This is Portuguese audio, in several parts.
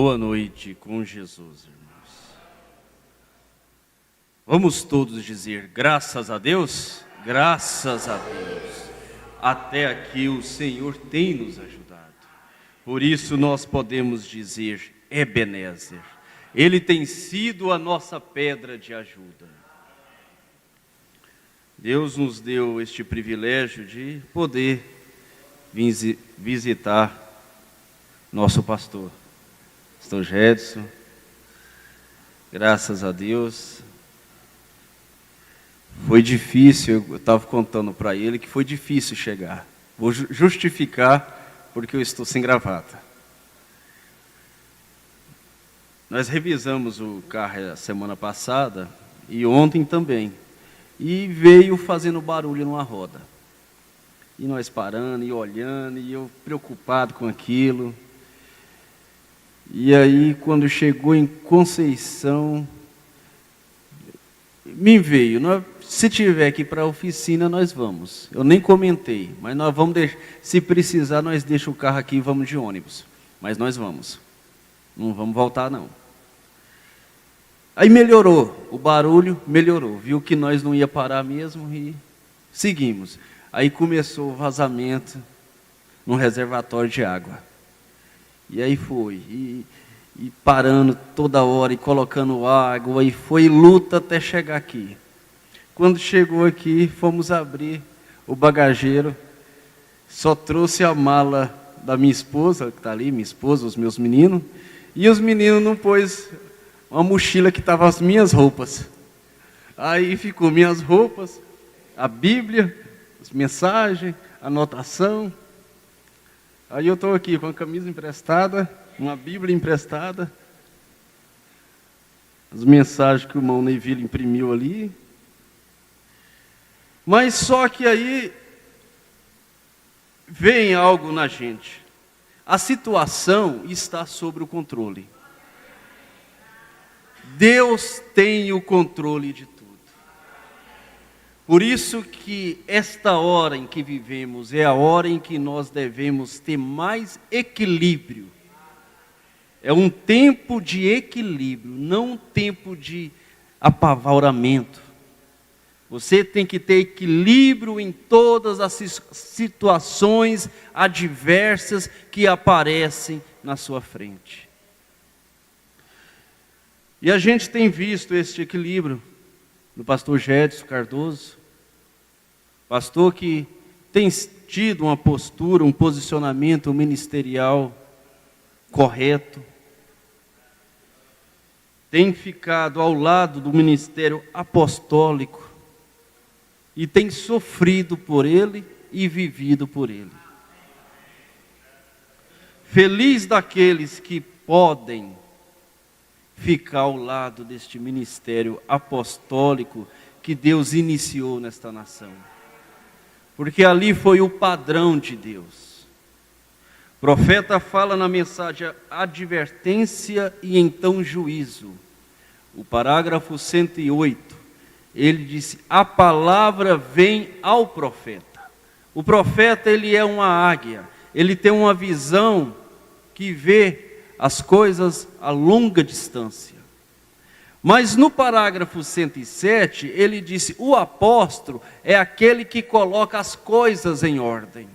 Boa noite com Jesus, irmãos. Vamos todos dizer graças a Deus? Graças a Deus. Até aqui o Senhor tem nos ajudado. Por isso nós podemos dizer Ebenezer. Ele tem sido a nossa pedra de ajuda. Deus nos deu este privilégio de poder visitar nosso pastor, pastor Gedson. Graças a Deus. Foi difícil, eu estava contando para ele que foi difícil chegar. Vou justificar porque eu estou sem gravata. Nós revisamos o carro a semana passada e ontem também. E veio fazendo barulho numa roda. E nós parando e olhando, e eu preocupado com aquilo. E aí, quando chegou em Conceição, me veio, se tiver aqui para a oficina, nós vamos. Eu nem comentei, mas nós vamos deixar, se precisar, nós deixamos o carro aqui e vamos de ônibus. Mas nós vamos. Não vamos voltar, não. Aí melhorou, o barulho melhorou, viu que nós não ia parar mesmo e seguimos. Aí começou o vazamento num reservatório de água. E aí foi, e parando toda hora e colocando água, e foi luta até chegar aqui. Quando chegou aqui, fomos abrir o bagageiro, só trouxe a mala da minha esposa, que está ali, minha esposa, os meus meninos, e os meninos não pôs uma mochila que estava as minhas roupas. Aí ficou minhas roupas, a Bíblia, as mensagens, a anotação. Aí eu estou aqui com a camisa emprestada, uma Bíblia emprestada, as mensagens que o irmão Neville imprimiu ali. Mas só que aí vem algo na gente. A situação está sob o controle. Deus tem o controle de tudo. Por isso que esta hora em que vivemos é a hora em que nós devemos ter mais equilíbrio. É um tempo de equilíbrio, não um tempo de apavoramento. Você tem que ter equilíbrio em todas as situações adversas que aparecem na sua frente. E a gente tem visto este equilíbrio no pastor Gedson Cardoso, pastor que tem tido uma postura, um posicionamento ministerial correto, tem ficado ao lado do ministério apostólico e tem sofrido por ele e vivido por ele. Feliz daqueles que podem ficar ao lado deste ministério apostólico que Deus iniciou nesta nação. Porque ali foi o padrão de Deus. O profeta fala na mensagem advertência e então juízo. O parágrafo 108, ele disse, a palavra vem ao profeta. O profeta, ele é uma águia, ele tem uma visão que vê as coisas a longa distância. Mas no parágrafo 107, ele disse, o apóstolo é aquele que coloca as coisas em ordem.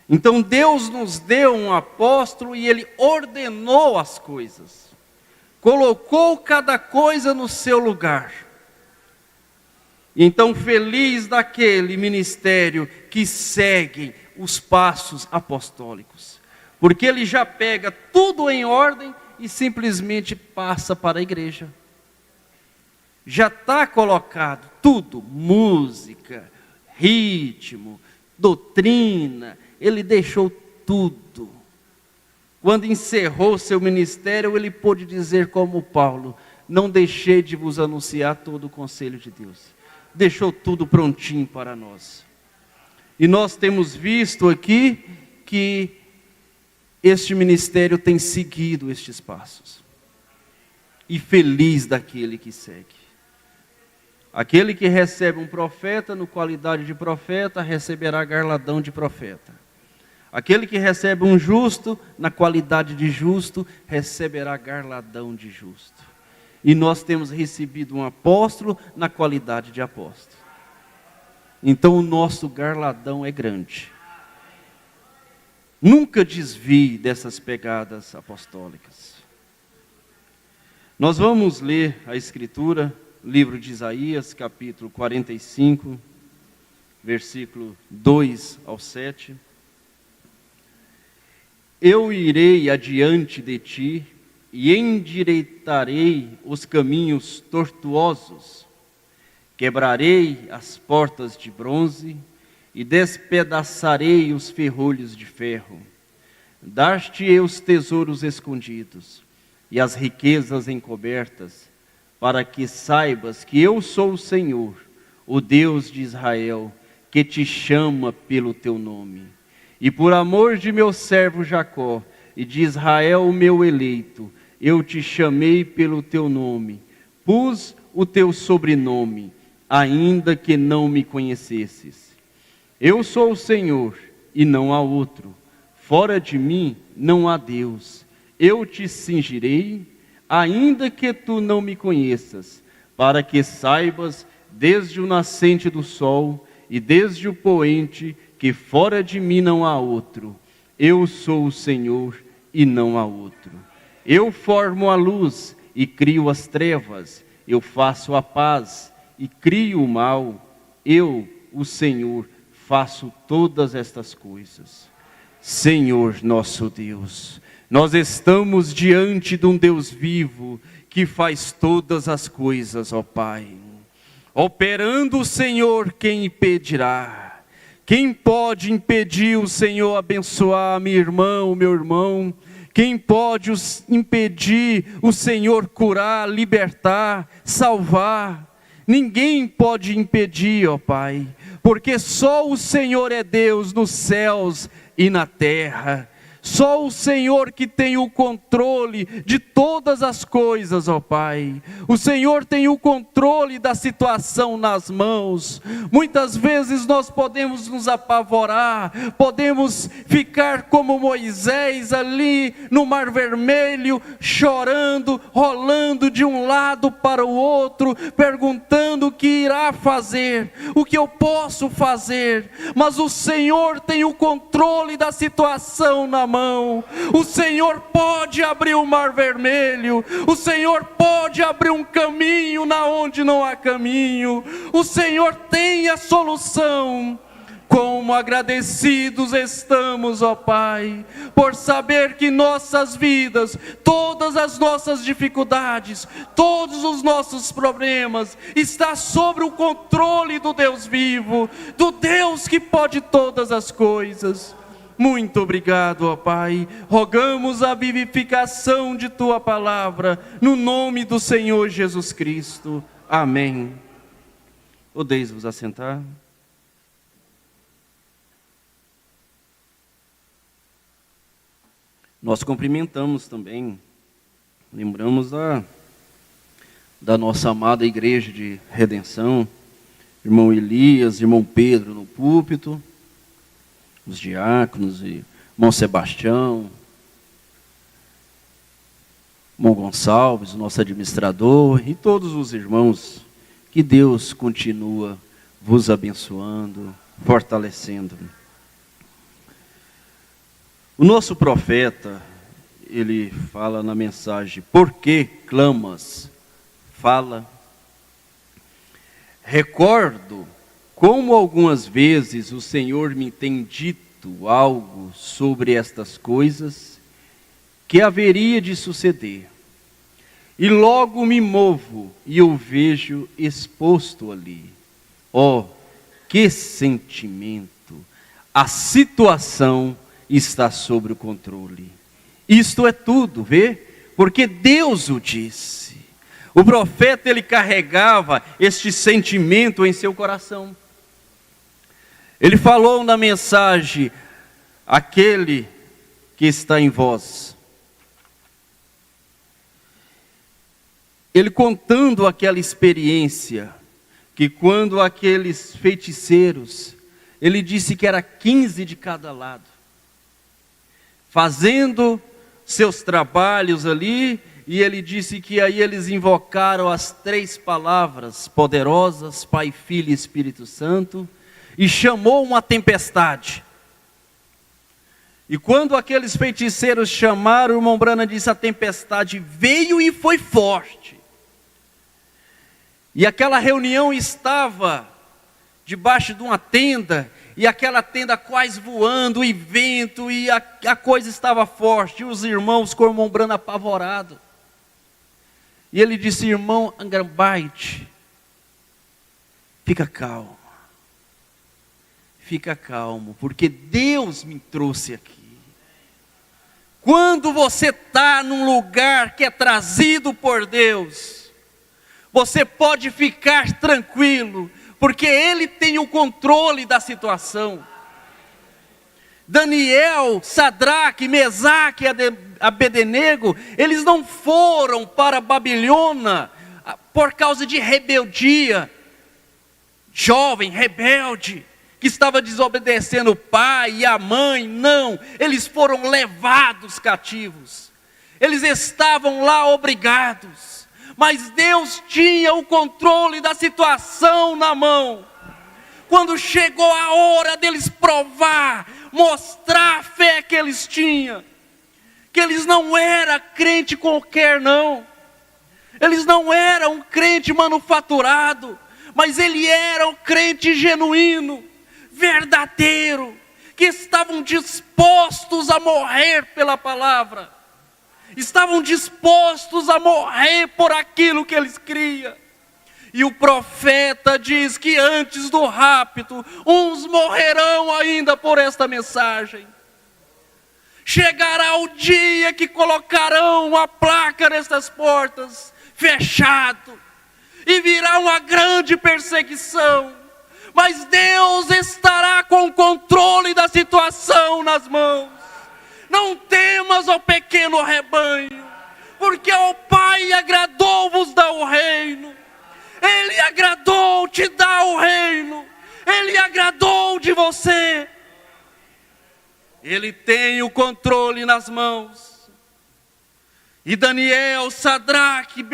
Então Deus nos deu um apóstolo e ele ordenou as coisas. Colocou cada coisa no seu lugar. Então feliz daquele ministério que segue os passos apostólicos. Porque ele já pega tudo em ordem e simplesmente passa para a igreja. Já está colocado tudo, música, ritmo, doutrina, ele deixou tudo. Quando encerrou seu ministério, ele pôde dizer como Paulo, não deixei de vos anunciar todo o conselho de Deus. Deixou tudo prontinho para nós. E nós temos visto aqui que este ministério tem seguido estes passos. E feliz daquele que segue. Aquele que recebe um profeta, no qualidade de profeta, receberá garladão de profeta. Aquele que recebe um justo, na qualidade de justo, receberá galardão de justo. E nós temos recebido um apóstolo na qualidade de apóstolo. Então o nosso galardão é grande. Nunca desvie dessas pegadas apostólicas. Nós vamos ler a Escritura, livro de Isaías, capítulo 45, versículo 2 ao 7. Eu irei adiante de ti e endireitarei os caminhos tortuosos, quebrarei as portas de bronze e despedaçarei os ferrolhos de ferro. Dar-te-ei os tesouros escondidos e as riquezas encobertas, para que saibas que eu sou o Senhor, o Deus de Israel, que te chama pelo teu nome. E por amor de meu servo Jacó e de Israel, o meu eleito, eu te chamei pelo teu nome, pus o teu sobrenome, ainda que não me conhecesses. Eu sou o Senhor e não há outro, fora de mim não há Deus. Eu te cingirei, ainda que tu não me conheças, para que saibas desde o nascente do sol e desde o poente, que fora de mim não há outro. Eu sou o Senhor e não há outro. Eu formo a luz e crio as trevas. Eu faço a paz e crio o mal. Eu, o Senhor, faço todas estas coisas. Senhor nosso Deus, nós estamos diante de um Deus vivo que faz todas as coisas, ó Pai. Operando o Senhor, quem impedirá? Quem pode impedir o Senhor abençoar a minha irmã, o meu irmão? Quem pode impedir o Senhor curar, libertar, salvar? Ninguém pode impedir, ó Pai, porque só o Senhor é Deus nos céus e na terra. Só o Senhor que tem o controle de todas as coisas, ó Pai. O Senhor tem o controle da situação nas mãos. Muitas vezes nós podemos nos apavorar, podemos ficar como Moisés ali no Mar Vermelho, chorando, rolando de um lado para o outro, perguntando o que irá fazer, o que eu posso fazer. Mas o Senhor tem o controle da situação na mão. O Senhor pode abrir o Mar Vermelho, o Senhor pode abrir um caminho na onde não há caminho. O Senhor tem a solução. Como agradecidos estamos, ó Pai, por saber que nossas vidas, todas as nossas dificuldades, todos os nossos problemas, está sobre o controle do Deus vivo, do Deus que pode todas as coisas. Muito obrigado, ó Pai. Rogamos a vivificação de Tua palavra, no nome do Senhor Jesus Cristo. Amém. Podeis vos assentar. Nós cumprimentamos também, lembramos da nossa amada igreja de redenção, irmão Elias, irmão Pedro no púlpito, os diáconos, irmão Sebastião, irmão Gonçalves, o nosso administrador, e todos os irmãos, que Deus continua vos abençoando, fortalecendo. O nosso profeta, ele fala na mensagem, por que clamas? Fala. Recordo como algumas vezes o Senhor me tem dito algo sobre estas coisas que haveria de suceder. E logo me movo e o vejo exposto ali. Oh, que sentimento! A situação está sob o controle. Isto é tudo, vê? Porque Deus o disse. O profeta, ele carregava este sentimento em seu coração. Ele falou na mensagem, aquele que está em vós. Ele contando aquela experiência, que quando aqueles feiticeiros, ele disse que era 15 de cada lado. fazendo seus trabalhos ali, e ele disse que aí eles invocaram as 3 palavras poderosas, Pai, Filho e Espírito Santo, e chamou uma tempestade. E quando aqueles feiticeiros chamaram, o irmão Branham disse, a tempestade veio e foi forte. E aquela reunião estava debaixo de uma tenda, e aquela tenda quase voando, e vento, e a coisa estava forte, e os irmãos com o irmão Branham apavorado. E ele disse, irmão Angrambait, fica calmo, porque Deus me trouxe aqui. Quando você está num lugar que é trazido por Deus, você pode ficar tranquilo, porque Ele tem o controle da situação. Daniel, Sadraque, Mesaque e Abednego, eles não foram para a Babilônia por causa de rebeldia. Jovem, rebelde, que estava desobedecendo o pai e a mãe, não, eles foram levados cativos. Eles estavam lá obrigados, mas Deus tinha o controle da situação na mão. Quando chegou a hora deles provar, mostrar a fé que eles tinham, que eles não eram crente qualquer não, eles não eram um crente manufaturado, mas ele era um crente genuíno, verdadeiro, que estavam dispostos a morrer pela palavra, estavam dispostos a morrer por aquilo que eles criam. E o profeta diz que antes do rapto, uns morrerão ainda por esta mensagem. Chegará o dia que colocarão a placa nestas portas, fechado, e virá uma grande perseguição. Mas Deus estará com o controle da situação nas mãos. Não temas, ó pequeno rebanho, porque ao Pai agradou-vos dar o reino. Ele agradou te dar o reino. Ele agradou de você. Ele tem o controle nas mãos. E Daniel, Sadraque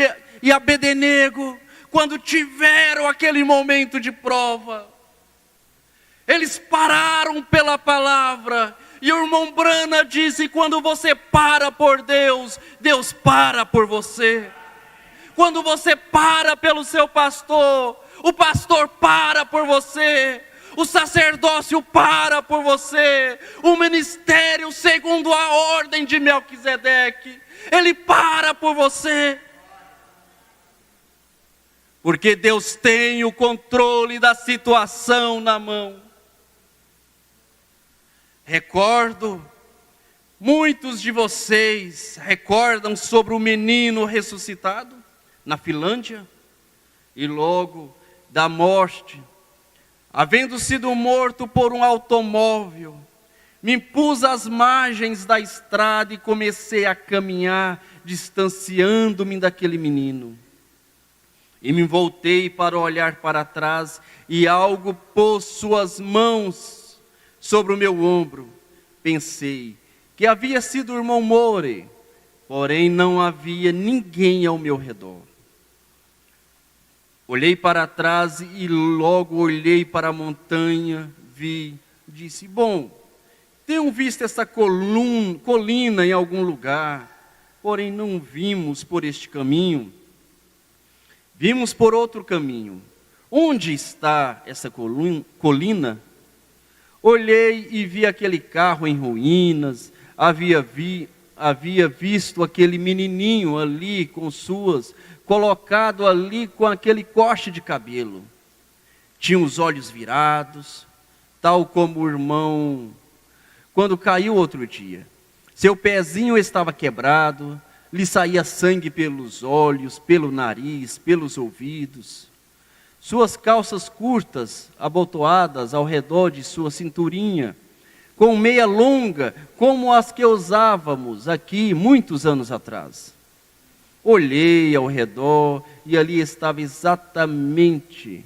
e Abednego, quando tiveram aquele momento de prova, eles pararam pela palavra. E o irmão Branham disse, quando você para por Deus, Deus para por você. Quando você para pelo seu pastor, o pastor para por você, o sacerdócio para por você, o ministério segundo a ordem de Melquisedeque, ele para por você. Porque Deus tem o controle da situação na mão. Recordo, muitos de vocês recordam sobre o menino ressuscitado na Finlândia, e logo da morte, havendo sido morto por um automóvel, me pus às margens da estrada e comecei a caminhar, distanciando-me daquele menino. E me voltei para olhar para trás, e algo pôs suas mãos sobre o meu ombro. Pensei que havia sido o irmão More, porém não havia ninguém ao meu redor. Olhei para trás e logo olhei para a montanha, vi, disse, bom, tenho visto essa colina em algum lugar, porém não vimos por este caminho, vimos por outro caminho. Onde está essa colina? Olhei e vi aquele carro em ruínas, havia visto aquele menininho ali com colocado ali com aquele coche de cabelo. Tinha os olhos virados, tal como o irmão, quando caiu outro dia. Seu pezinho estava quebrado, lhe saía sangue pelos olhos, pelo nariz, pelos ouvidos. Suas calças curtas, abotoadas ao redor de sua cinturinha, com meia longa, como as que usávamos aqui muitos anos atrás. Olhei ao redor e ali estava exatamente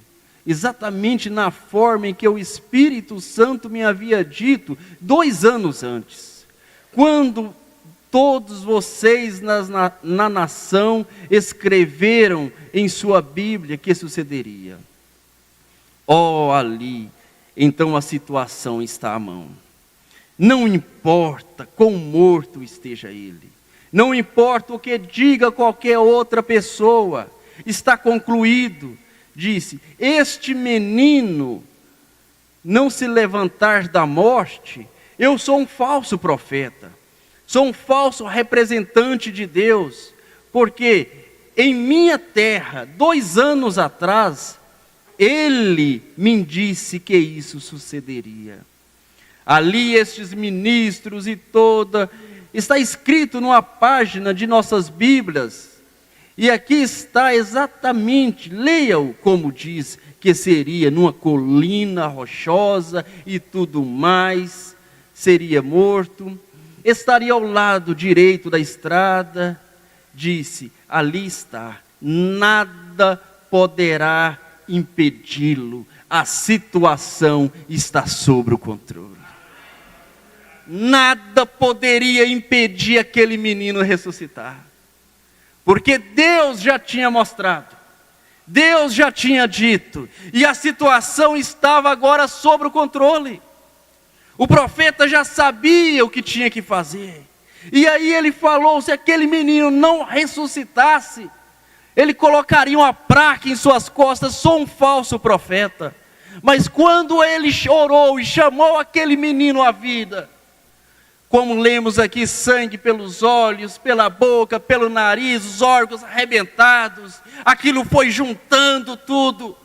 na forma em que o Espírito Santo me havia dito 2 anos antes. quando todos vocês na nação escreveram em sua Bíblia que sucederia. Oh, ali, então a situação está à mão. Não importa quão morto esteja ele, não importa o que diga qualquer outra pessoa, está concluído, disse, este menino não se levantar da morte, eu sou um falso profeta, sou um falso representante de Deus, porque em minha terra, 2 anos atrás, ele me disse que isso sucederia. Ali estes ministros e está escrito numa página de nossas Bíblias, e aqui está exatamente, leia-o como diz, que seria numa colina rochosa e tudo mais, seria morto, estaria ao lado direito da estrada, disse, ali está, nada poderá impedi-lo, a situação está sob o controle. Nada poderia impedir aquele menino ressuscitar, porque Deus já tinha mostrado, Deus já tinha dito, e a situação estava agora sob o controle. O profeta já sabia o que tinha que fazer, e aí ele falou, se aquele menino não ressuscitasse, ele colocaria uma placa em suas costas, sou um falso profeta. Mas quando ele orou e chamou aquele menino à vida, como lemos aqui, sangue pelos olhos, pela boca, pelo nariz, os órgãos arrebentados, aquilo foi juntando tudo,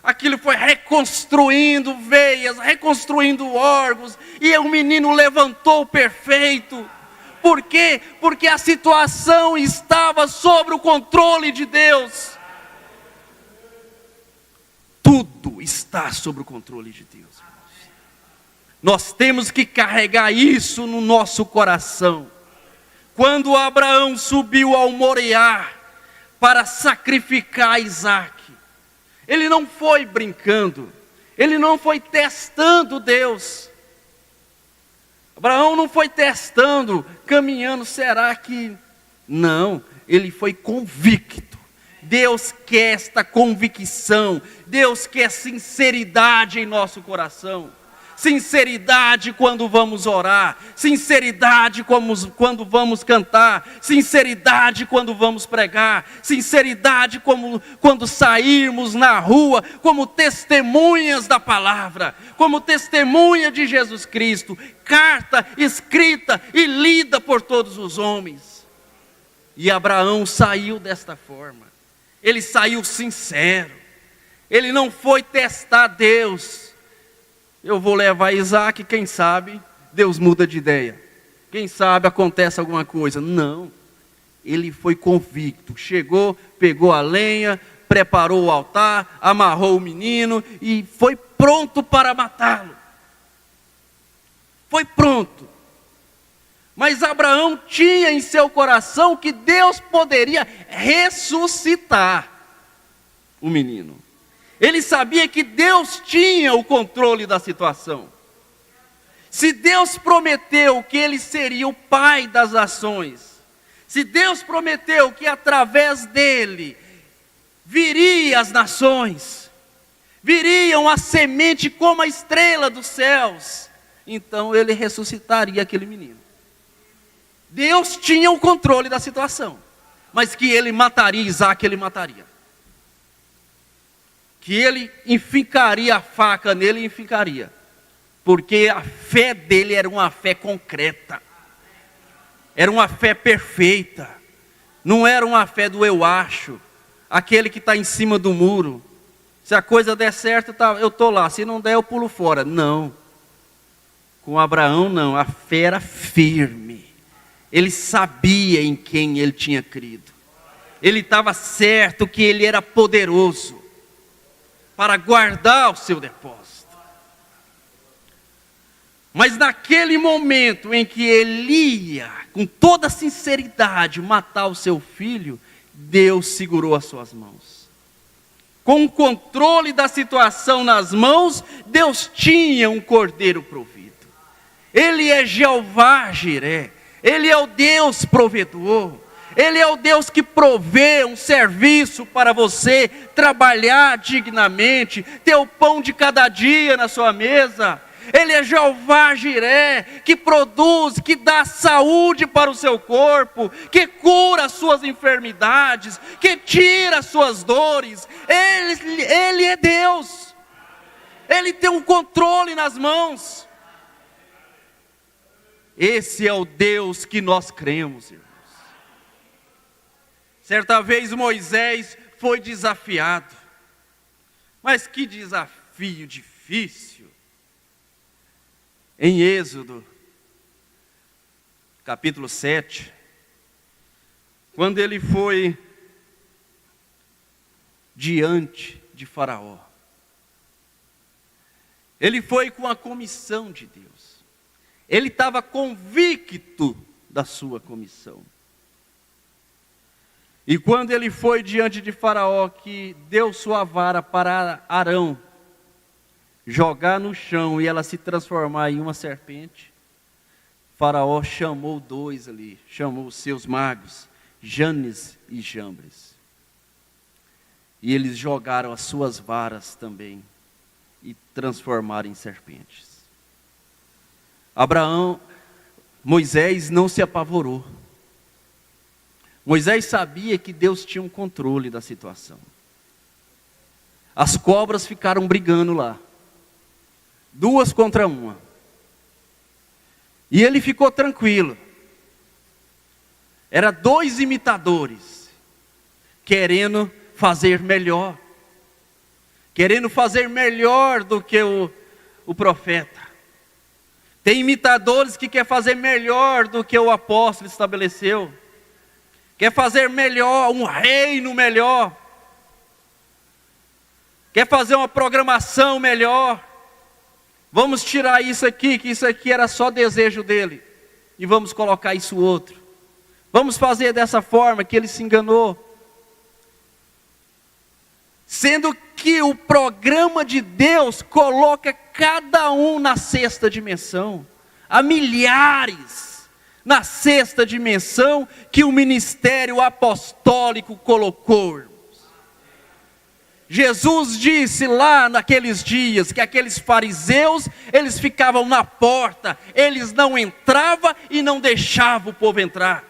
aquilo foi reconstruindo veias, reconstruindo órgãos, e o menino levantou perfeito. Por quê? Porque a situação estava sob o controle de Deus. Tudo está sob o controle de Deus. Nós temos que carregar isso no nosso coração. Quando Abraão subiu ao Moriá para sacrificar Isaac, ele não foi brincando, ele não foi testando Deus. Abraão não foi testando, caminhando, será que... Não, ele foi convicto. Deus quer esta convicção, Deus quer sinceridade em nosso coração. Sinceridade quando vamos orar, sinceridade quando vamos cantar, sinceridade quando vamos pregar, sinceridade quando sairmos na rua, como testemunhas da palavra, como testemunha de Jesus Cristo, carta escrita e lida por todos os homens. E Abraão saiu desta forma, ele saiu sincero, ele não foi testar Deus. Eu vou levar Isaac, quem sabe Deus muda de ideia. Quem sabe acontece alguma coisa. Não, ele foi convicto. Chegou, pegou a lenha, preparou o altar, amarrou o menino e foi pronto para matá-lo. Foi pronto. Mas Abraão tinha em seu coração que Deus poderia ressuscitar o menino. Ele sabia que Deus tinha o controle da situação. Se Deus prometeu que ele seria o pai das nações, se Deus prometeu que através dele viria as nações, viriam a semente como a estrela dos céus, então ele ressuscitaria aquele menino. Deus tinha o controle da situação, mas que ele mataria Isaac, ele mataria. Que ele enficaria a faca nele, enficaria. Porque a fé dele era uma fé concreta. Era uma fé perfeita. Não era uma fé do eu acho. Aquele que está em cima do muro. Se a coisa der certo, eu estou lá. Se não der, eu pulo fora. Não. Com Abraão, não. A fé era firme. Ele sabia em quem ele tinha crido. Ele estava certo que ele era poderoso para guardar o seu depósito. Mas naquele momento em que ele ia, com toda sinceridade, matar o seu filho, Deus segurou as suas mãos. Com o controle da situação nas mãos, Deus tinha um cordeiro provido. Ele é Jeová Jiré, Ele é o Deus provedor, Ele é o Deus que provê um serviço para você trabalhar dignamente, ter o pão de cada dia na sua mesa. Ele é Jeová Jiré, que produz, que dá saúde para o seu corpo, que cura as suas enfermidades, que tira as suas dores. Ele é Deus, Ele tem um controle nas mãos. Esse é o Deus que nós cremos, irmãos. Certa vez Moisés foi desafiado, mas que desafio difícil. Em Êxodo, capítulo 7, quando ele foi diante de Faraó, ele foi com a comissão de Deus, ele estava convicto da sua comissão. E quando ele foi diante de Faraó, que deu sua vara para Arão jogar no chão e ela se transformar em uma serpente, Faraó chamou dois ali, chamou os seus magos, Janes e Jambres. E eles jogaram as suas varas também e transformaram em serpentes. Moisés não se apavorou. Moisés sabia que Deus tinha um controle da situação. As cobras ficaram brigando lá, 2 contra 1. E ele ficou tranquilo. Era 2 imitadores, querendo fazer melhor. Querendo fazer melhor do que o profeta. Tem imitadores que querem fazer melhor do que o apóstolo estabeleceu. Quer fazer melhor, um reino melhor. Quer fazer uma programação melhor. Vamos tirar isso aqui, que isso aqui era só desejo dele, e vamos colocar isso outro. Vamos fazer dessa forma, que ele se enganou. Sendo que o programa de Deus coloca cada um na sexta dimensão. Há milhares na sexta dimensão que o ministério apostólico colocou. Jesus disse lá naqueles dias que aqueles fariseus, eles ficavam na porta, eles não entravam e não deixavam o povo entrar.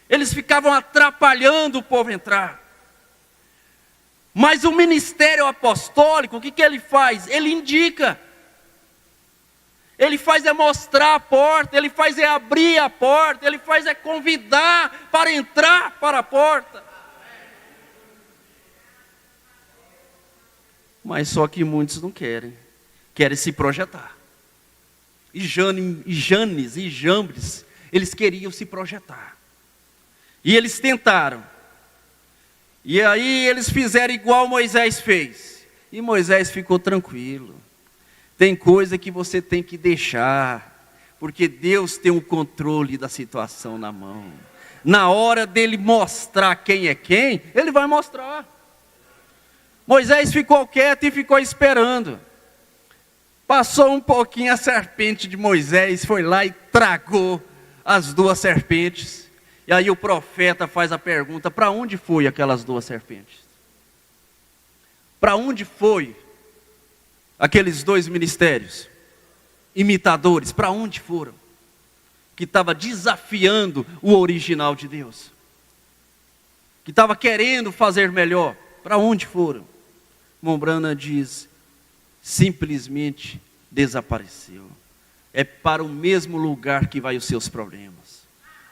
Eles ficavam atrapalhando o povo entrar. Mas o ministério apostólico, o que ele faz? Ele indica. Ele faz é mostrar a porta, ele faz é abrir a porta, ele faz é convidar para entrar para a porta. Mas só que muitos não querem se projetar. E Janes e Jambres, eles queriam se projetar. E eles tentaram. E aí eles fizeram igual Moisés fez. E Moisés ficou tranquilo. Tem coisa que você tem que deixar, porque Deus tem o controle da situação na mão. Na hora dele mostrar quem é quem, ele vai mostrar. Moisés ficou quieto e ficou esperando. Passou um pouquinho, a serpente de Moisés foi lá e tragou as 2 serpentes. E aí o profeta faz a pergunta: para onde foi aquelas 2 serpentes? Para onde foi aqueles 2 ministérios? Imitadores, para onde foram? Que estava desafiando o original de Deus. Que estava querendo fazer melhor. Para onde foram? Mombrana diz: simplesmente desapareceu. É para o mesmo lugar que vai os seus problemas.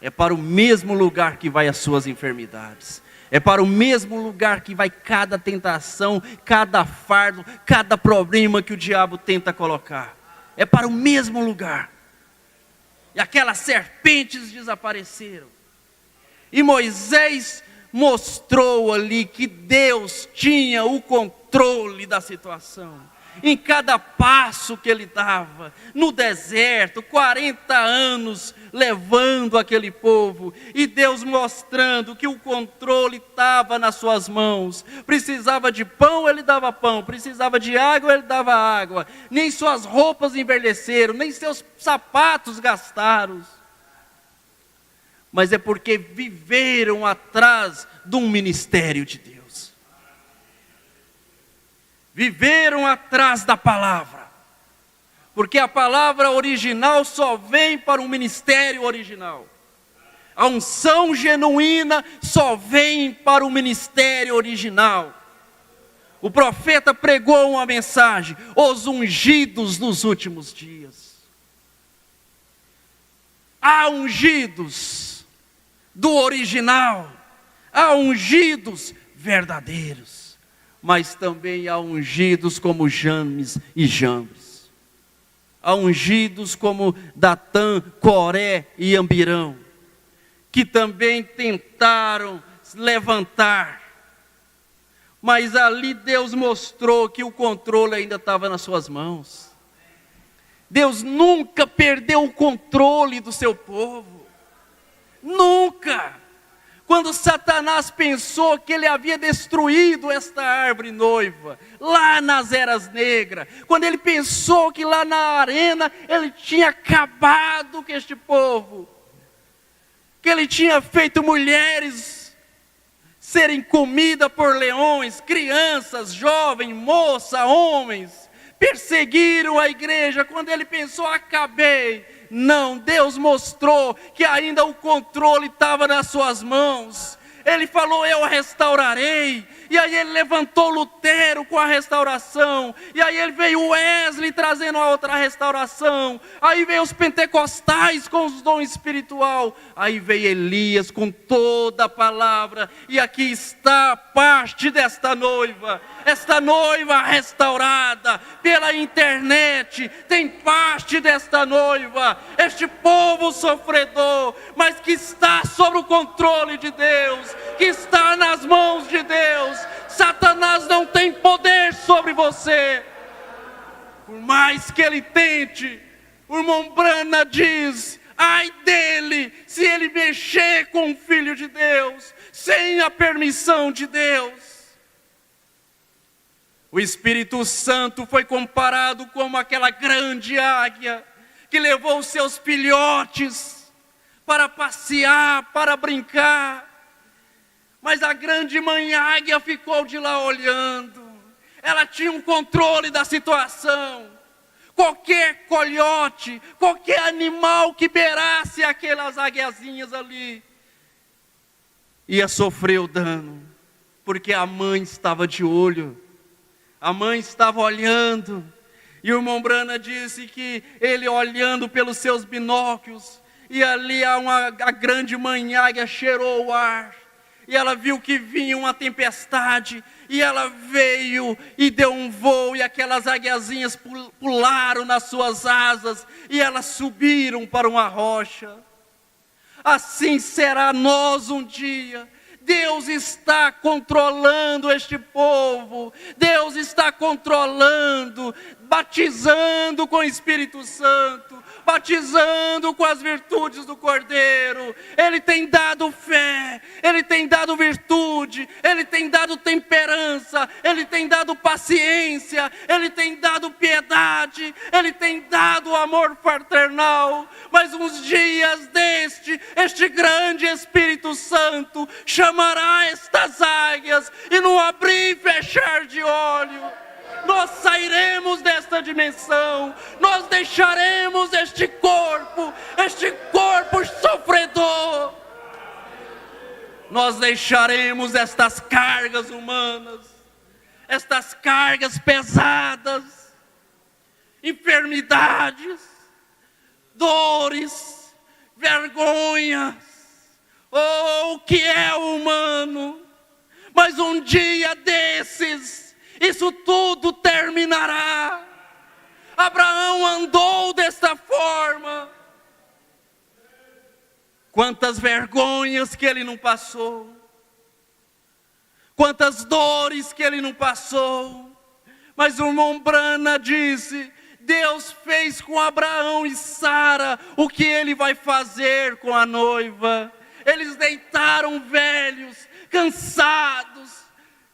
É para o mesmo lugar que vai as suas enfermidades. É para o mesmo lugar que vai cada tentação, cada fardo, cada problema que o diabo tenta colocar. É para o mesmo lugar. E aquelas serpentes desapareceram. E Moisés mostrou ali que Deus tinha o controle da situação. em cada passo que ele dava, no deserto, 40 anos levando aquele povo, e Deus mostrando que o controle estava nas suas mãos. Precisava de pão, ele dava pão, precisava de água, ele dava água. Nem suas roupas envelheceram, nem seus sapatos gastaram. Mas é porque viveram atrás de um ministério de Deus. Viveram atrás da palavra. Porque a palavra original só vem para um ministério original. A unção genuína só vem para o ministério original. O profeta pregou uma mensagem: os ungidos nos últimos dias. Há ungidos do original, há ungidos verdadeiros, mas também há ungidos como Janes e Jambres. Há ungidos como Datã, Coré e Ambirão, que também tentaram levantar, mas ali Deus mostrou que o controle ainda estava nas suas mãos. Deus nunca perdeu o controle do seu povo, nunca. Quando Satanás pensou que ele havia destruído esta árvore noiva, lá nas eras negras, quando ele pensou que lá na arena ele tinha acabado com este povo, que ele tinha feito mulheres serem comidas por leões, crianças, jovens, moça, homens, perseguiram a igreja, quando ele pensou, acabei. Não, Deus mostrou que ainda o controle estava nas suas mãos. Ele falou, eu restaurarei. E aí ele levantou Lutero com a restauração. E aí ele veio Wesley trazendo a outra restauração. Aí veio os pentecostais com os dons espiritual. Aí veio Elias com toda a palavra. E aqui está a parte desta noiva. Esta noiva restaurada pela internet. Tem parte desta noiva. Este povo sofredor, mas que está sob o controle de Deus, que está nas mãos de Deus. Satanás não tem poder sobre você. Por mais que ele tente, o irmão Brana diz, ai dele, se ele mexer com o Filho de Deus, sem a permissão de Deus. O Espírito Santo foi comparado como aquela grande águia, que levou os seus filhotes para passear, para brincar. Mas a grande mãe águia ficou de lá olhando. Ela tinha um controle da situação. Qualquer coiote, qualquer animal que beirasse aquelas águiazinhas ali, ia sofrer o dano, porque a mãe estava de olho. A mãe estava olhando. E o irmão Brana disse que ele olhando pelos seus binóculos, e ali a grande mãe águia cheirou o ar. E ela viu que vinha uma tempestade, e ela veio e deu um voo, e aquelas águiazinhas pularam nas suas asas, e elas subiram para uma rocha. Assim será nós um dia. Deus está controlando este povo, Deus está controlando, batizando com o Espírito Santo, batizando com as virtudes do Cordeiro. Ele tem dado fé, Ele tem dado virtude, Ele tem dado temperança, Ele tem dado paciência, Ele tem dado piedade, Ele tem dado amor fraternal. Mas uns dias este grande Espírito Santo chamará estas águias, e no abrir e fechar de olho, nós sairemos desta dimensão, nós deixaremos este corpo sofredor, nós deixaremos estas cargas humanas, estas cargas pesadas, enfermidades, dores, vergonhas, o que é humano. Mas um dia desses, isso tudo terminará. Abraão andou desta forma. Quantas vergonhas que ele não passou, quantas dores que ele não passou, Mas o irmão Brana disse: Deus fez com Abraão e Sara o que Ele vai fazer com a noiva. Eles deitaram velhos, cansados,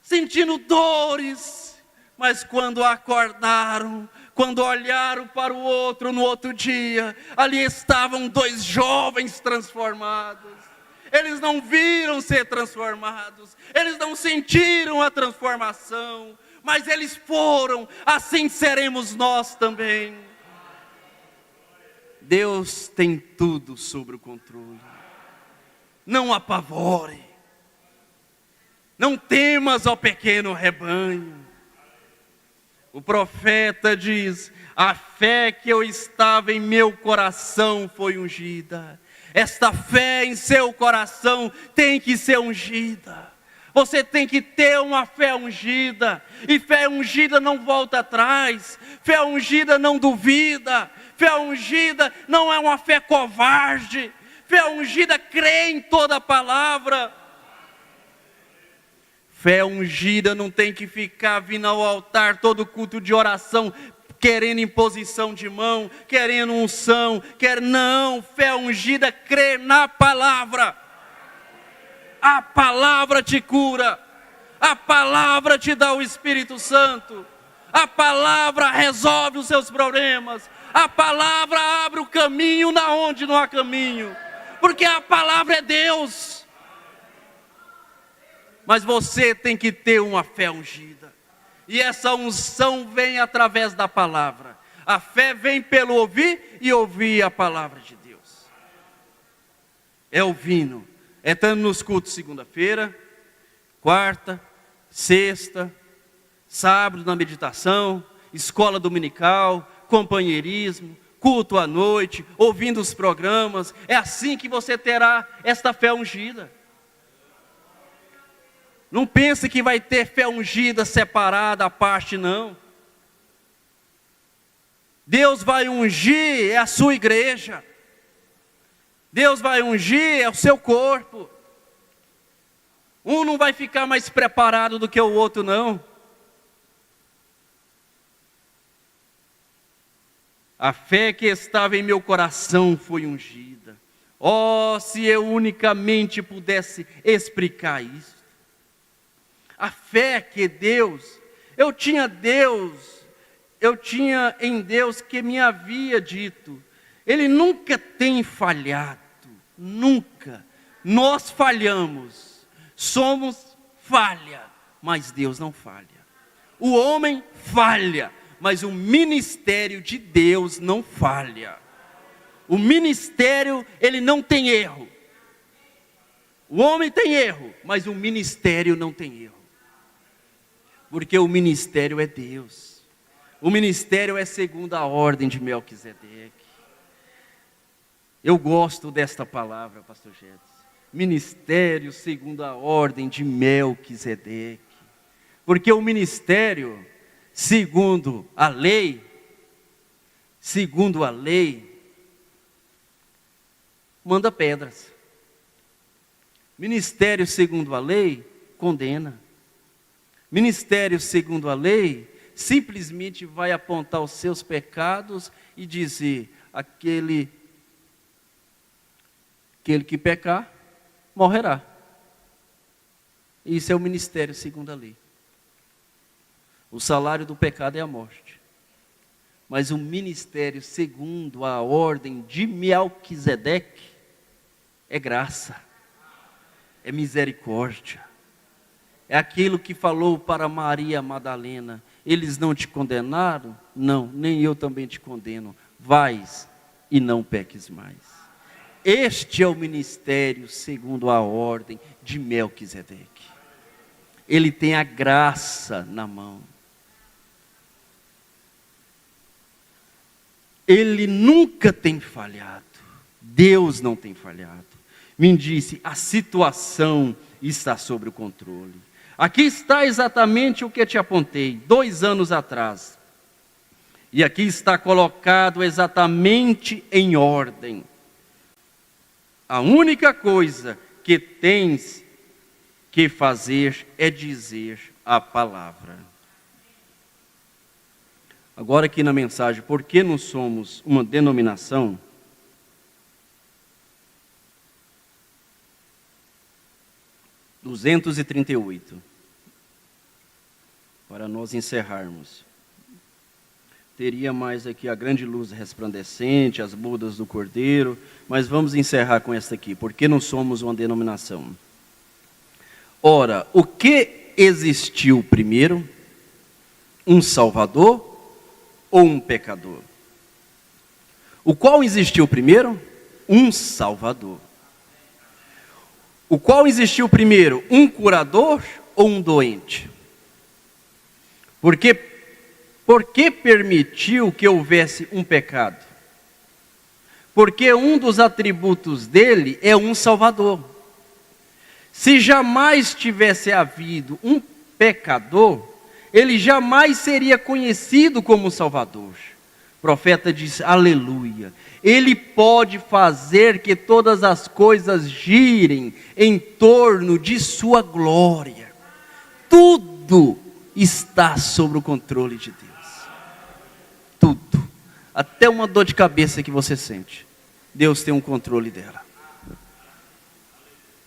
sentindo dores, mas quando acordaram, quando olharam para o outro no outro dia, ali estavam dois jovens transformados. Eles não viram ser transformados, eles não sentiram a transformação, mas eles foram. Assim seremos nós também. Deus tem tudo sob o controle. Não apavore, não temas, ó pequeno rebanho. O profeta diz: a fé que eu estava em meu coração foi ungida. Esta fé em seu coração tem que ser ungida. Você tem que ter uma fé ungida. E fé ungida não volta atrás. Fé ungida não duvida. Fé ungida não é uma fé covarde. Fé ungida crê em toda a palavra. Fé ungida não tem que ficar vindo ao altar todo culto de oração, querendo imposição de mão, querendo unção, não. Fé ungida crê na palavra. A palavra te cura, a palavra te dá o Espírito Santo, a palavra resolve os seus problemas, a palavra abre o caminho na onde não há caminho, porque a palavra é Deus. Mas você tem que ter uma fé ungida, e essa unção vem através da palavra. A fé vem pelo ouvir, e ouvir a palavra de Deus. É ouvindo, é estando nos cultos segunda-feira, quarta, sexta, sábado na meditação, escola dominical, companheirismo, culto à noite, ouvindo os programas. É assim que você terá esta fé ungida. Não pense que vai ter fé ungida separada à parte, não. Deus vai ungir é a sua igreja. Deus vai ungir é o seu corpo. Um não vai ficar mais preparado do que o outro, não. A fé que estava em meu coração foi ungida. Oh, se eu unicamente pudesse explicar isso. A fé que eu tinha em Deus que me havia dito. Ele nunca tem falhado, nunca. Nós falhamos, somos falha, mas Deus não falha. O homem falha, mas o ministério de Deus não falha. O ministério, ele não tem erro. O homem tem erro, mas o ministério não tem erro. Porque o ministério é Deus. O ministério é segundo a ordem de Melquisedeque. Eu gosto desta palavra, pastor Gedson. Ministério segundo a ordem de Melquisedeque. Porque o ministério, segundo a lei, manda pedras. Ministério segundo a lei, condena. Ministério segundo a lei, simplesmente vai apontar os seus pecados e dizer: aquele que pecar, morrerá. Isso é o ministério segundo a lei. O salário do pecado é a morte. Mas o ministério segundo a ordem de Melquisedeque é graça, é misericórdia. É aquilo que falou para Maria Madalena: eles não te condenaram? Não, nem eu também te condeno. Vais e não peques mais. Este é o ministério segundo a ordem de Melquisedeque. Ele tem a graça na mão. Ele nunca tem falhado. Deus não tem falhado. Me disse: a situação está sob o controle. Aqui está exatamente o que eu te apontei 2 anos atrás. E aqui está colocado exatamente em ordem. A única coisa que tens que fazer é dizer a palavra. Agora aqui na mensagem, por que não somos uma denominação? (238) para nós encerrarmos. Teria mais aqui a grande luz resplandecente, as bodas do Cordeiro, mas vamos encerrar com esta aqui, porque não somos uma denominação. Ora, o que existiu primeiro? Um Salvador ou um pecador? O qual existiu primeiro? Um Salvador. O qual existiu primeiro? Um curador ou um doente? Por que permitiu que houvesse um pecado? Porque um dos atributos dele é um Salvador. Se jamais tivesse havido um pecador, ele jamais seria conhecido como Salvador. O profeta diz, aleluia. Ele pode fazer que todas as coisas girem em torno de sua glória. Tudo está sob o controle de Deus. Tudo. Até uma dor de cabeça que você sente. Deus tem um controle dela.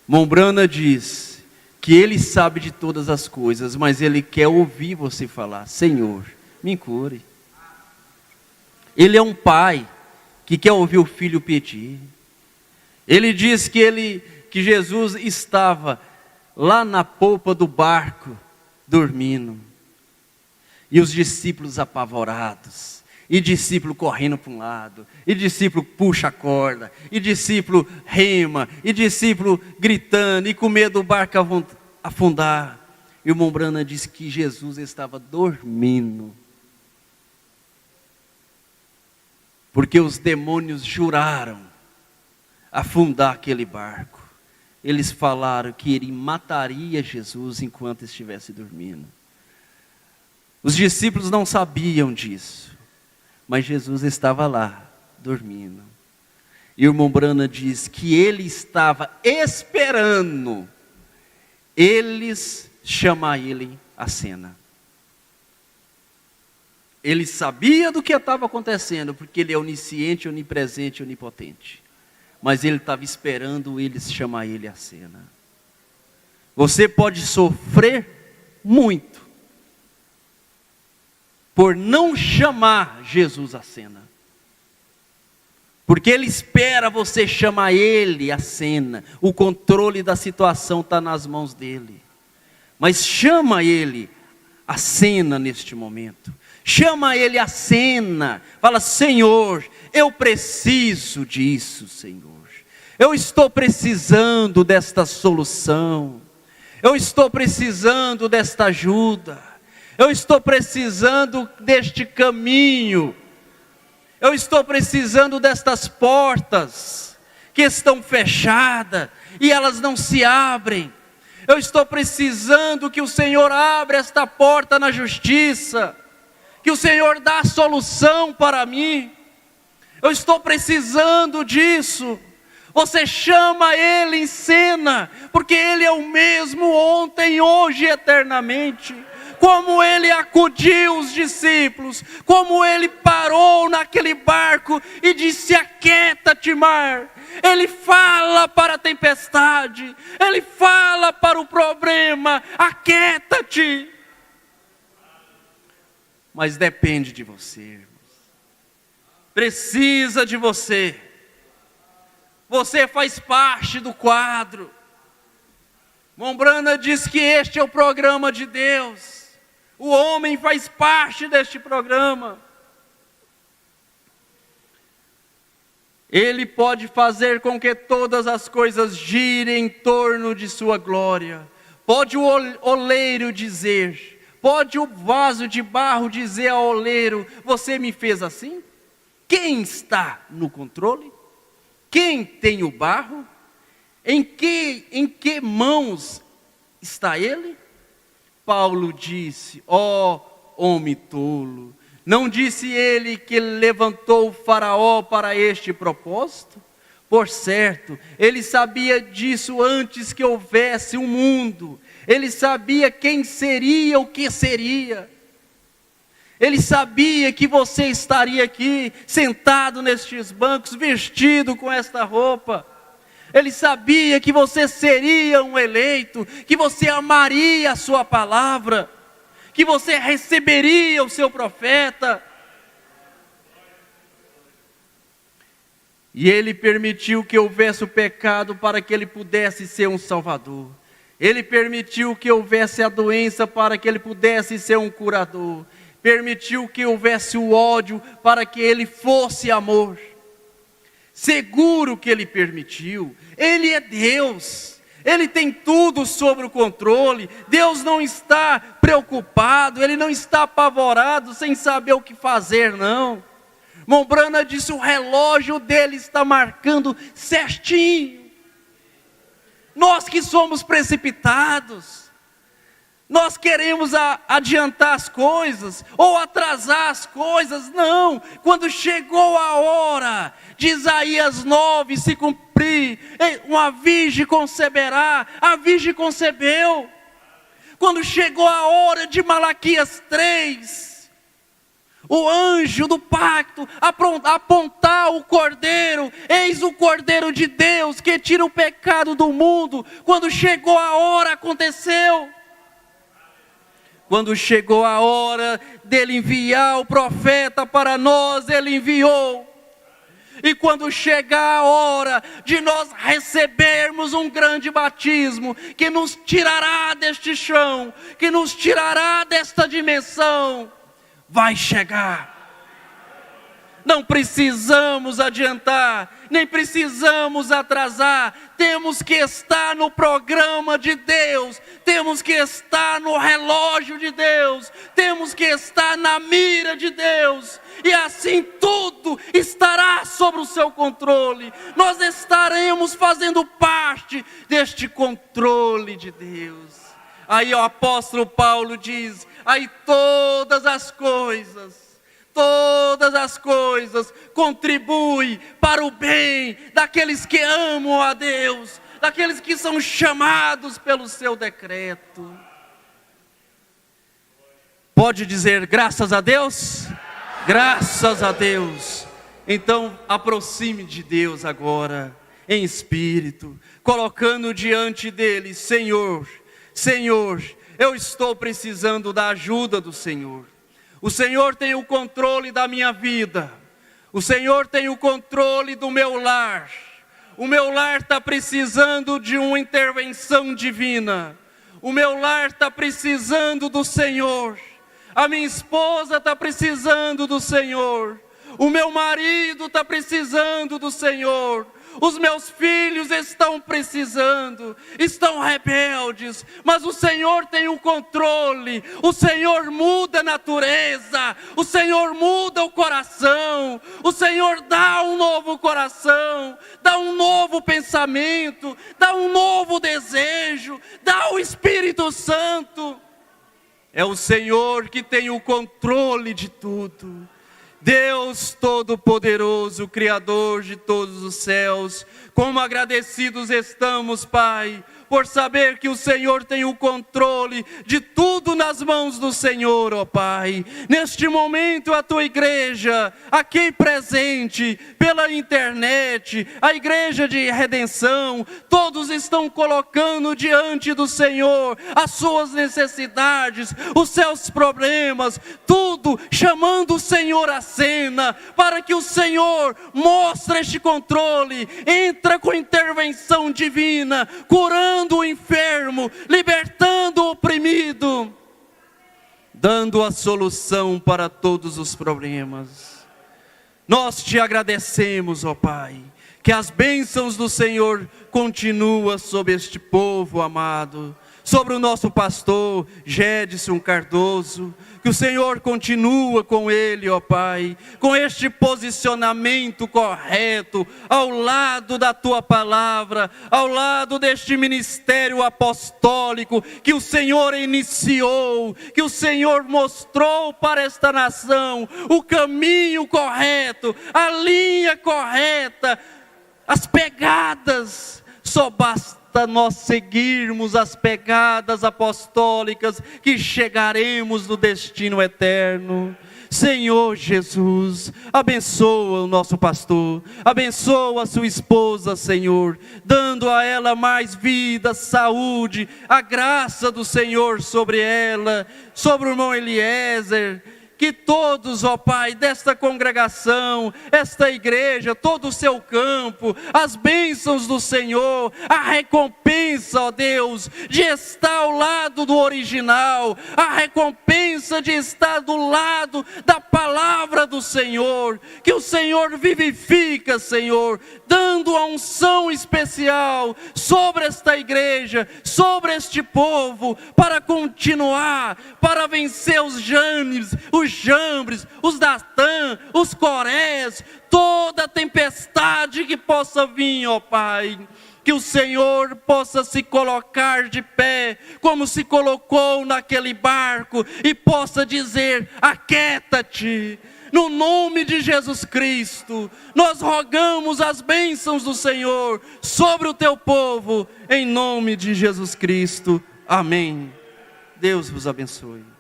Mombrana diz que Ele sabe de todas as coisas, mas Ele quer ouvir você falar, Senhor, me cure. Ele é um pai que quer ouvir o filho pedir. Ele diz que Jesus estava lá na polpa do barco, dormindo. E os discípulos apavorados. E discípulo correndo para um lado. E discípulo puxa a corda. E discípulo rema. E discípulo gritando. E com medo do barco afundar. E o Mombrana diz que Jesus estava dormindo. Porque os demônios juraram afundar aquele barco. Eles falaram que ele mataria Jesus enquanto estivesse dormindo. Os discípulos não sabiam disso, mas Jesus estava lá, dormindo. E o Mombrana diz que ele estava esperando eles chamar ele à cena. Ele sabia do que estava acontecendo, porque ele é onisciente, onipresente, onipotente. Mas ele estava esperando eles chamar ele à cena. Você pode sofrer muito por não chamar Jesus à cena. Porque ele espera você chamar ele à cena. O controle da situação está nas mãos dele. Mas chama ele à cena neste momento. Chama ele à cena. Fala, Senhor, eu preciso disso, Senhor. Eu estou precisando desta solução. Eu estou precisando desta ajuda. Eu estou precisando deste caminho. Eu estou precisando destas portas que estão fechadas e elas não se abrem. Eu estou precisando que o Senhor abra esta porta na justiça. Que o Senhor dá a solução para mim. Eu estou precisando disso. Você chama Ele em cena, porque Ele é o mesmo ontem, hoje e eternamente. Como Ele acudiu os discípulos, como Ele parou naquele barco e disse, aquieta-te, mar. Ele fala para a tempestade, Ele fala para o problema, aquieta-te. Mas depende de você, irmãos. Precisa de você. Você faz parte do quadro. Mombrana diz que este é o programa de Deus. O homem faz parte deste programa. Ele pode fazer com que todas as coisas girem em torno de sua glória. Pode o oleiro dizer... Pode o vaso de barro dizer ao oleiro, você me fez assim? Quem está no controle? Quem tem o barro? Em que mãos está ele? Paulo disse, ó homem tolo, não disse ele que levantou o faraó para este propósito? Por certo, ele sabia disso antes que houvesse um mundo. Ele sabia quem seria o que seria. Ele sabia que você estaria aqui, sentado nestes bancos, vestido com esta roupa. Ele sabia que você seria um eleito, que você amaria a sua palavra, que você receberia o seu profeta. E Ele permitiu que houvesse o pecado para que Ele pudesse ser um salvador. Ele permitiu que houvesse a doença para que Ele pudesse ser um curador. Permitiu que houvesse o ódio para que Ele fosse amor. Seguro que Ele permitiu. Ele é Deus. Ele tem tudo sob o controle. Deus não está preocupado. Ele não está apavorado sem saber o que fazer, não. Mombrana disse: o relógio dele está marcando certinho. Nós que somos precipitados, nós queremos adiantar as coisas, ou atrasar as coisas. Não, quando chegou a hora de Isaías 9 se cumprir, uma virgem conceberá, a virgem concebeu. Quando chegou a hora de Malaquias 3, o anjo do pacto apontar o cordeiro, eis o cordeiro de Deus que tira o pecado do mundo. Quando chegou a hora, aconteceu. Quando chegou a hora dele enviar o profeta para nós, ele enviou. E quando chegar a hora de nós recebermos um grande batismo, que nos tirará deste chão, que nos tirará desta dimensão, vai chegar. Não precisamos adiantar, nem precisamos atrasar. Temos que estar no programa de Deus, temos que estar no relógio de Deus, temos que estar na mira de Deus, e assim tudo estará sob o seu controle. Nós estaremos fazendo parte deste controle de Deus. Aí o apóstolo Paulo diz: aí todas as coisas contribuem para o bem daqueles que amam a Deus, daqueles que são chamados pelo seu decreto. Pode dizer graças a Deus? Graças a Deus. Então aproxime de Deus agora, em espírito, colocando diante dele: Senhor, eu estou precisando da ajuda do Senhor. O Senhor tem o controle da minha vida. O Senhor tem o controle do meu lar. O meu lar está precisando de uma intervenção divina. O meu lar está precisando do Senhor. A minha esposa está precisando do Senhor. O meu marido está precisando do Senhor. Os meus filhos estão precisando, estão rebeldes, mas o Senhor tem o controle. O Senhor muda a natureza, o Senhor muda o coração, o Senhor dá um novo coração, dá um novo pensamento, dá um novo desejo, dá o Espírito Santo. É o Senhor que tem o controle de tudo. Deus Todo-Poderoso, Criador de todos os céus, como agradecidos estamos, Pai, por saber que o Senhor tem o controle de tudo nas mãos do Senhor, ó Pai. Neste momento a Tua igreja, aqui presente, pela internet, a igreja de redenção, todos estão colocando diante do Senhor as suas necessidades, os seus problemas, tudo chamando o Senhor à cena, para que o Senhor mostre este controle, entra com intervenção divina, curando o enfermo, libertando o oprimido, dando a solução para todos os problemas. Nós te agradecemos, ó Pai, que as bênçãos do Senhor continuam sobre este povo amado, sobre o nosso pastor Gedson Cardoso, que o Senhor continua com ele, ó Pai, com este posicionamento correto, ao lado da Tua palavra, ao lado deste ministério apostólico, que o Senhor iniciou, que o Senhor mostrou para esta nação, o caminho correto, a linha correta, as pegadas, só basta basta nós seguirmos as pegadas apostólicas que chegaremos no destino eterno. Senhor Jesus, abençoa o nosso pastor, abençoa a sua esposa, Senhor, dando a ela mais vida, saúde, a graça do Senhor sobre ela, sobre o irmão Eliezer. Que todos, ó Pai, desta congregação, esta igreja, todo o seu campo, as bênçãos do Senhor, a recompensa, ó Deus, de estar ao lado do original, a recompensa de estar do lado da palavra do Senhor, que o Senhor vivifica, Senhor, dando a unção especial sobre esta igreja, sobre este povo, para continuar, para vencer os Janes, os Jambres, os Datã, os Corés, toda tempestade que possa vir, ó Pai. Que o Senhor possa se colocar de pé, como se colocou naquele barco, e possa dizer: aquieta-te. No nome de Jesus Cristo, nós rogamos as bênçãos do Senhor sobre o teu povo, em nome de Jesus Cristo. Amém. Deus vos abençoe.